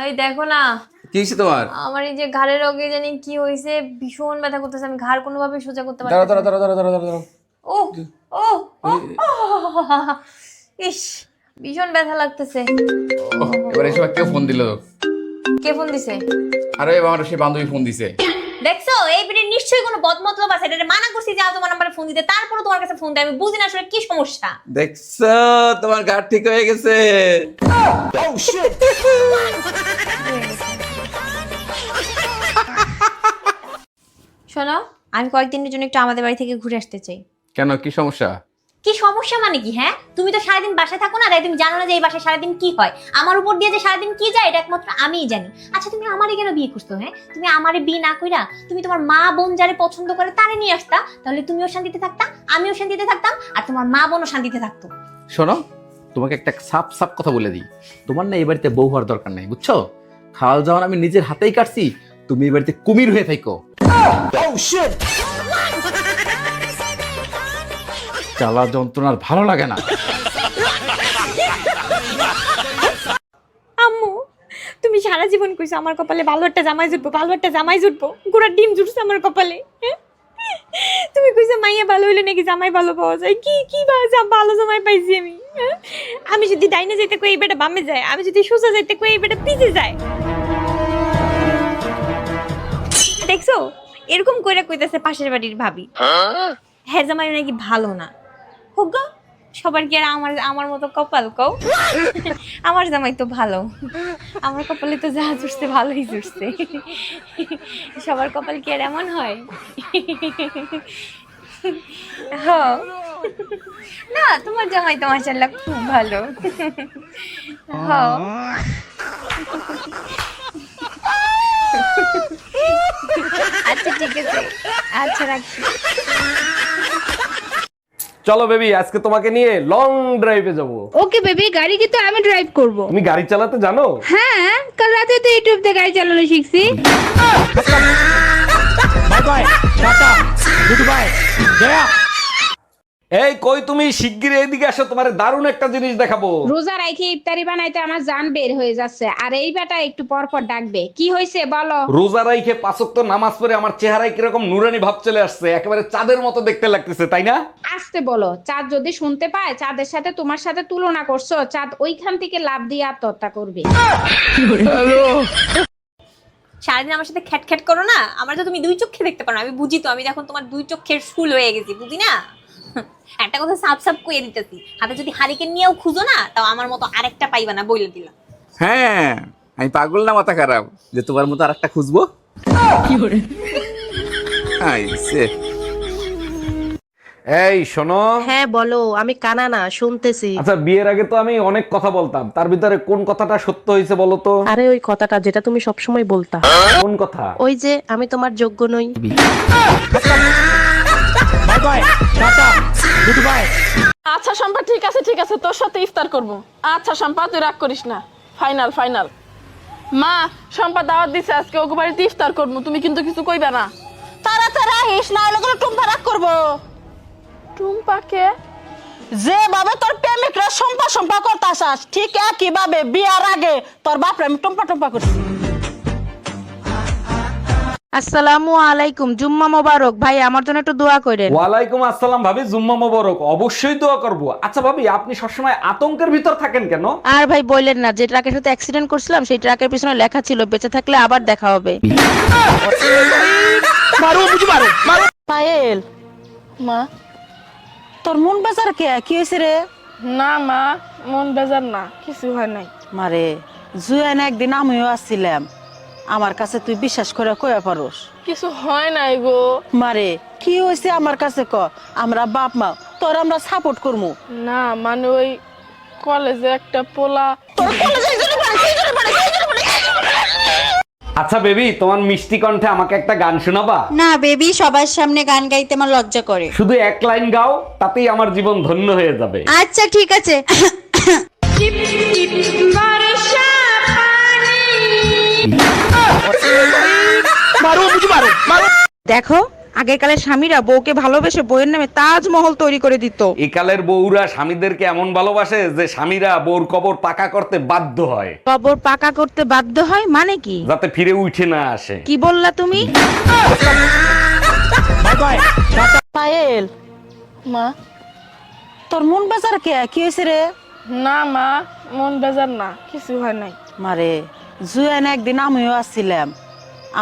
এই দেখো না, কি হইছে তোমার? আমার এই যে ঘাড়ের রোগে জানি কি হয়েছে, ভীষণ ব্যথা করতেছে। আমি ঘাড় কোনোভাবে সোজা করতে পারছি দাঁড়াও না। দাঁড়াও দাঁড়াও দাঁড়াও দাঁড়াও দাঁড়াও। ও ও ও, ইস, ভীষণ ব্যথা লাগতেছে। এবার এই সময় কেউ ফোন দিল? কে ফোন দিছে? আরে আমার সেই বান্ধবী ফোন দিছে। দেখছো, এই ভিডিও নিশ্চয়ই কোনো বদমতলব আছে। এটা মানা করছি যে তোমার নাম্বারে ফোন দিতে, তারপরে তোমার কাছে ফোন দেয়। আমি বুঝি না আসলে কি সমস্যা। দেখছো তোমার ঘাট ঠিক হয়ে গেছে। শোনো, আমি কয়েকদিনের জন্য একটু আমাদের বাড়ি থেকে ঘুরে আসতে চাই। কেন, কি সমস্যা? কি সমস্যা মানে কি? হ্যাঁ, তুমি তো সারাদিন বাসায় থাকো না, তাই তুমি জানো না যে এই বাসায় সারাদিন কি হয়। আমার উপর দিয়ে যে সারাদিন কি যায় এটা একমাত্র আমিই জানি। আচ্ছা, তুমি আমারে কেন বিয়ে করছো? হ্যাঁ, তুমি আমারে বিয়ে না কইরা তুমি তোমার মা বোন যারে পছন্দ করে তারে নিয়ে আসতা, তাহলে তুমিও শান্তিতে থাকতা, আমিও শান্তিতে থাকতাম, আর তোমার মা বোনও শান্তিতে থাকতো। শোনো, তোমাকে একটা সাপ সাপ কথা বলে দিই। তোমার না এই বাড়িতে বউ হওয়ার দরকার নাই, বুঝছো? খাওয়া যাওয়া আমি নিজের হাতেই কাটছি, তুমি এই বাড়িতে কুমির হয়ে থাকো। জ্বালা যন্ত্রণার ভালো লাগে না। আম্মু, তুমি সারা জীবন কইছো আমার কপালে ভালো একটা জামাই জুটবো, ভালো একটা জামাই জুটবো। গোড়ার ডিম জুটছে আমার কপালে। হ্যাঁ? তুমি কইছো মাইয়া ভালো হইলে নাকি জামাই ভালো পাওয়া যায়। কি কি ভালো জামাই পাইছি আমি? হ্যাঁ? আমি যদি ডাইনে যাইতে কই এই বেটা বামে যায়, আমি যদি সোজা যাইতে কই এই বেটা পিছে যায়। দেখছো, এরকম কইরা কইতাছে পাশের বাড়ির ভাবি। হ্যাঁ, জামাই নাকি ভালো না। হোক গো, সবার কি আর আমার আমার মতো কপাল কও? আমার জামাই তো ভালো, আমার কপালে তো যা জুটছে ভালোই জুটছে। সবার কপাল কি আর এমন হয়? হ্যাঁ। না, তোমার জামাই তো মাশাআল্লাহ খুব ভালো। হ্যাঁ। আচ্ছা ঠিক আছে, আচ্ছা রাখছি। চলো বেবি, আজকে তোমাকে নিয়ে লং ড্রাইভে যাব। ওকে বেবি, গাড়ি কিন্তু আমি ড্রাইভ করব। তুমি গাড়ি চালাতে জানো? হ্যাঁ, কাল রাতে তো ইউটিউব থেকে গাড়ি চালানো শিখছি। Bye bye, tata, good bye, Jaya. এই কই তুমি? শিগগিরই এদিকে আসো, তোমারে দারুণ একটা জিনিস দেখাবো। রোজা রাইখে ইফতারি বানাইতে আমার জান বের হয়ে যাচ্ছে, আর এই বেটা একটু পর পর ডাকবে। কি হয়েছে বলো? রোজা রাইখে 5 ওয়াক্ত নামাজ পড়ে আমার চেহারায় কিরকম নুরানি ভাব চলে আসছে, একেবারে চাঁদের মতো দেখতে লাগতেছে, তাই না? আসতে বলো। চাঁদ যদি শুনতে পায় চাঁদের সাথে তোমার সাথে তুলনা করছো, চাঁদ ওইখান থেকে লাফ দিয়ে আত্মহত্যা করবে। সারাদিন আমার সাথে খ্যাট করো না। আমার তো তুমি দুই চোখে দেখতে পারো না। আমি বুঝি তো, আমি এখন তোমার দুই চোখের ফুল হয়ে গেছি, বুঝি না? একটা কথা সাপ সাপ কইয়ে দিতেছি, হাতে যদি হারিকেন নিয়েও খুঁজো না, তাও আমার মতো আরেকটা পাইবা না, বইলে দিলাম। হ্যাঁ, আমি পাগল না মাথা খারাপ যে তোমার মতো আরেকটা খুঁজবো। আইছে। এই শোনো। হ্যাঁ বলো, আমি কানা না, শুনতেছি। আচ্ছা, বিয়ের আগে তো আমি অনেক কথা বলতাম, তার ভিতরে কোন কথাটা সত্য হয়েছে বলো তো? আরে ওই কথাটা যেটা তুমি সবসময় বলতা। কোন কথা? ওই যে আমি তোমার যোগ্য নই। By bye, tata, good by. আচ্ছা শম্পা, ঠিক আছে ঠিক আছে, তোর সাথে ইফতার করব। আচ্ছা শম্পা, তুই রাগ করিস না। Final final. মা, শম্পা দাওয়াত দিছে, আজকে ওকে বাড়িতে ইফতার করবো, তুমি কিন্তু কিছু কইবা না। তাড়াতাড়ি আহিস, না হলে টুম্পা রাগ করবো। টুম্পাকে যেভাবে তোর প্রেমিকরা শম্পা শম্পা করতাছাস, ঠিক একইভাবে বিয়ার আগে তোর বাপরে আমি টুম্পা টুম্পা করছি। আসসালামু আলাইকুম, জুম্মা মোবারক। ভাই আমার জন্য একটু দোয়া করেন। ওয়ালাইকুম আসসালাম ভাবি, জুম্মা মোবারক। অবশ্যই দোয়া করব। আচ্ছা ভাবি, আপনি সবসময় আতঙ্কের ভিতর থাকেন কেন? আর ভাই বললেন না, যে ট্রাকের সাথে অ্যাক্সিডেন্ট করছিলাম সেই ট্রাকের পিছনে লেখা ছিল বেঁচে থাকলে আবার দেখা হবে। পায়েল, মা তোর মন বেজার কে? কি হয়েছে রে? না মা, মন বেজার না, কিছু হয় নাই। মারে জুয়ান একদিন আমিও আসছিলাম, আমার কাছে তুই বিশ্বাস করে কইয়া পারোস? কিছু হয় নাই গো। মারে কি হয়েছে আমার কাছে ক, আমরা বাপ মা তোর আমরা সাপোর্ট করবো। না মানে ওই কলেজে একটা পোলা। তোর কলেজে আচ্ছা বেবি, তোমার মিষ্টি কণ্ঠে আমাকে একটা গান শোনাবা? না বেবি, সবার সামনে গান গাইতে আমার লজ্জা করে। শুধু এক লাইন গাও, তাতেই আমার জীবন ধন্য হয়ে যাবে। আচ্ছা ঠিক আছে। দেখো, আগেকালের স্বামীরা বউকে ভালোবেসে বউয়ের নামে তাজমহল তৈরি করে দিত। একালের বউরা স্বামীদেরকে এমন ভালোবাসে যে স্বামীরা বউর কবর পাকা করতে বাধ্য হয়, কবর পাকা করতে বাধ্য হয় মানে কি? যাতে ফিরে উঠে না আসে। কি বললা তুমি? পায়েল, মা তোর মন বেজার কে? কি হয়েছে রে? না মা, মন বেজার না, কিছু হয় নাই। মারে জুয়ান একদিন আমিও আসছিলাম,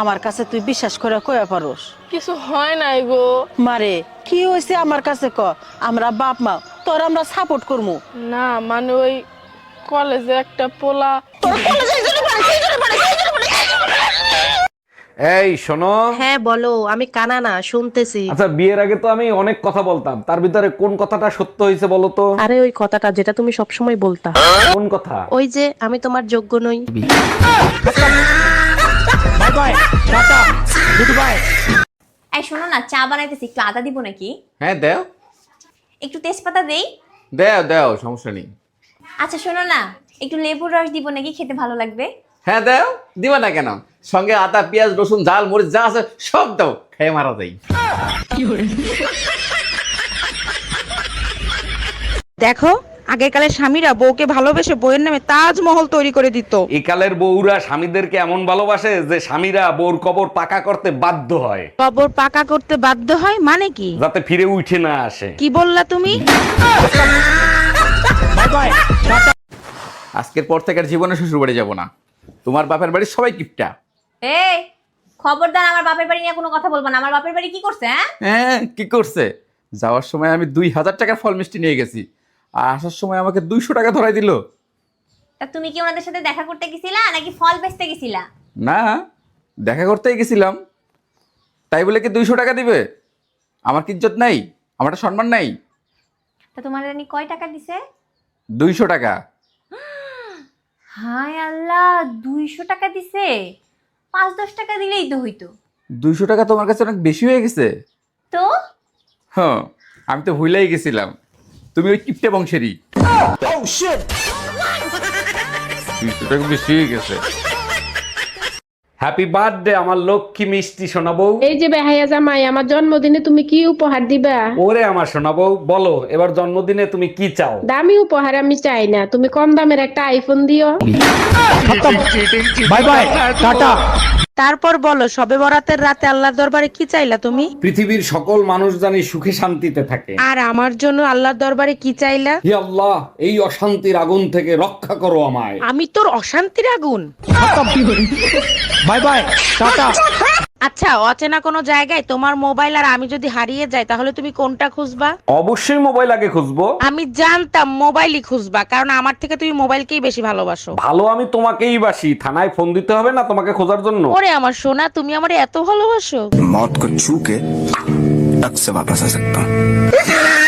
আমার কাছে তুই বিশ্বাস করে কয়ে পারোস? কিছু হয় নাই গো। মারে কি হয়েছে আমার কাছে ক, আমরা বাপ মা তোর আমরা সাপোর্ট করবো। না মানে ওই কলেজে একটা পোলা। এই শোনো, হ্যাঁ বলো, আমি কানা না, শুনতেছি। আচ্ছা বিয়ের আগে তো আমি অনেক কথা বলতাম, তার ভিতরে কোন কথাটা সত্য হয়েছে বলো তো? আরে ওই কথাটা যেটা তুমি সবসময় বলতা, কোন কথা? ওই যে আমি তোমার যোগ্য নই। এই শোনো না, চা বানাইতেছি, একটু আদা দিব নাকি? হ্যাঁ দেও একটু তেজপাতা দেই? দেও দেও, সমস্যা নেই। আচ্ছা শোনো না, একটু লেবুর রস দিব নাকি? খেতে ভালো লাগবে। হ্যাঁ দেও, দিবা না কেন? সঙ্গে আদা পেঁয়াজ রসুন ঝাল মরিচ যা আছে সব দাও, খেয়ে মারা যাই। দেখো, আগেকালের স্বামীরা বউকে ভালোবেসে বউয়ের নামে তাজমহল তৈরি করে দিত। একালের বউরা স্বামীদেরকে এমন ভালোবাসে যে স্বামীরা বউর কবর পাকা করতে বাধ্য হয়, কবর পাকা করতে বাধ্য হয় মানে কি? যাতে ফিরে উঠে না আসে। কি বললা তুমি? আজকের পর থেকে আর জীবনে শ্বশুর বাড়ি যাবো না। তোমার বাপের বাড়ির সবাই কিপটা। এই খবরদার, আমার বাপের বাড়ি নিয়ে কোনো কথা বলবো না। আমার বাপের বাড়ি কি করছে? হ্যাঁ, হ্যাঁ কি করছে? যাওয়ার সময় আমি 2000 টাকার ফল মিষ্টি নিয়ে গেছি, আর আসার সময় আমাকে 200 টাকা ধরাই দিল। তা তুমি কি ওনাদের সাথে দেখা করতে গেছিলা নাকি ফল বেচতে গেছিলা? না, দেখা করতেই গেছিলাম, তাই বলে কি 200 টাকা দিবে? আমার কি ইজ্জত নাই? আমার একটা সম্মান নাই? তা তোমার জানি কয় টাকা দিছে? 200 টাকা। হায় আল্লাহ, 200 টাকা দিছে? 5-10 টাকা দিলেই তো হইতো। 200 টাকা তোমার কাছে অনেক বেশি হয়ে গেছে। তো হ্যাঁ, আমি তো ভুলেই গেছিলাম তুমি ওই কিপটে বংশেরই। 200 টাকা বেশি হয়ে গেছে। হ্যাপি বার্থডে আমার লক্ষ্মী মিষ্টি সোনা বউ। এই যে বেহাইয়া জামাই, আমার জন্মদিনে তুমি কি উপহার দিবা? ওরে আমার সোনা বউ, বলো এবার জন্মদিনে তুমি কি চাও? দামি উপহার আমি চাই না, তুমি কম দামের একটা আইফোন দিও। By bye, tata. তারপর বলো, সবে বরাতের রাতে আল্লাহর দরবারে কি চাইলা তুমি? পৃথিবীর সকল মানুষ জানি সুখে শান্তিতে থাকে। আর আমার জন্য আল্লাহর দরবারে কি চাইলা? হে আল্লাহ, এই অশান্তির আগুন থেকে রক্ষা করো আমায়। আমি তোর অশান্তির আগুন। By bye, tata. আচ্ছা, অচেনা কোনো জায়গায় তোমার মোবাইল আর আমি যদি হারিয়ে যাই, তাহলে তুমি কোনটা খুঁজবা? অবশ্যই মোবাইল আগে খুঁজবো। আমি জানতাম মোবাইলই খুঁজবা, কারণ আমার থেকে তুমি মোবাইলকেই বেশি ভালোবাসো। ভালো আমি তোমাকেই বাসি, থানায় ফোন দিতে হবে না তোমাকে খোঁজার জন্য। ওরে আমার সোনা, তুমি আমার এত ভালোবাসো? मौत को छू के टक से वापस आ सकता हूँ।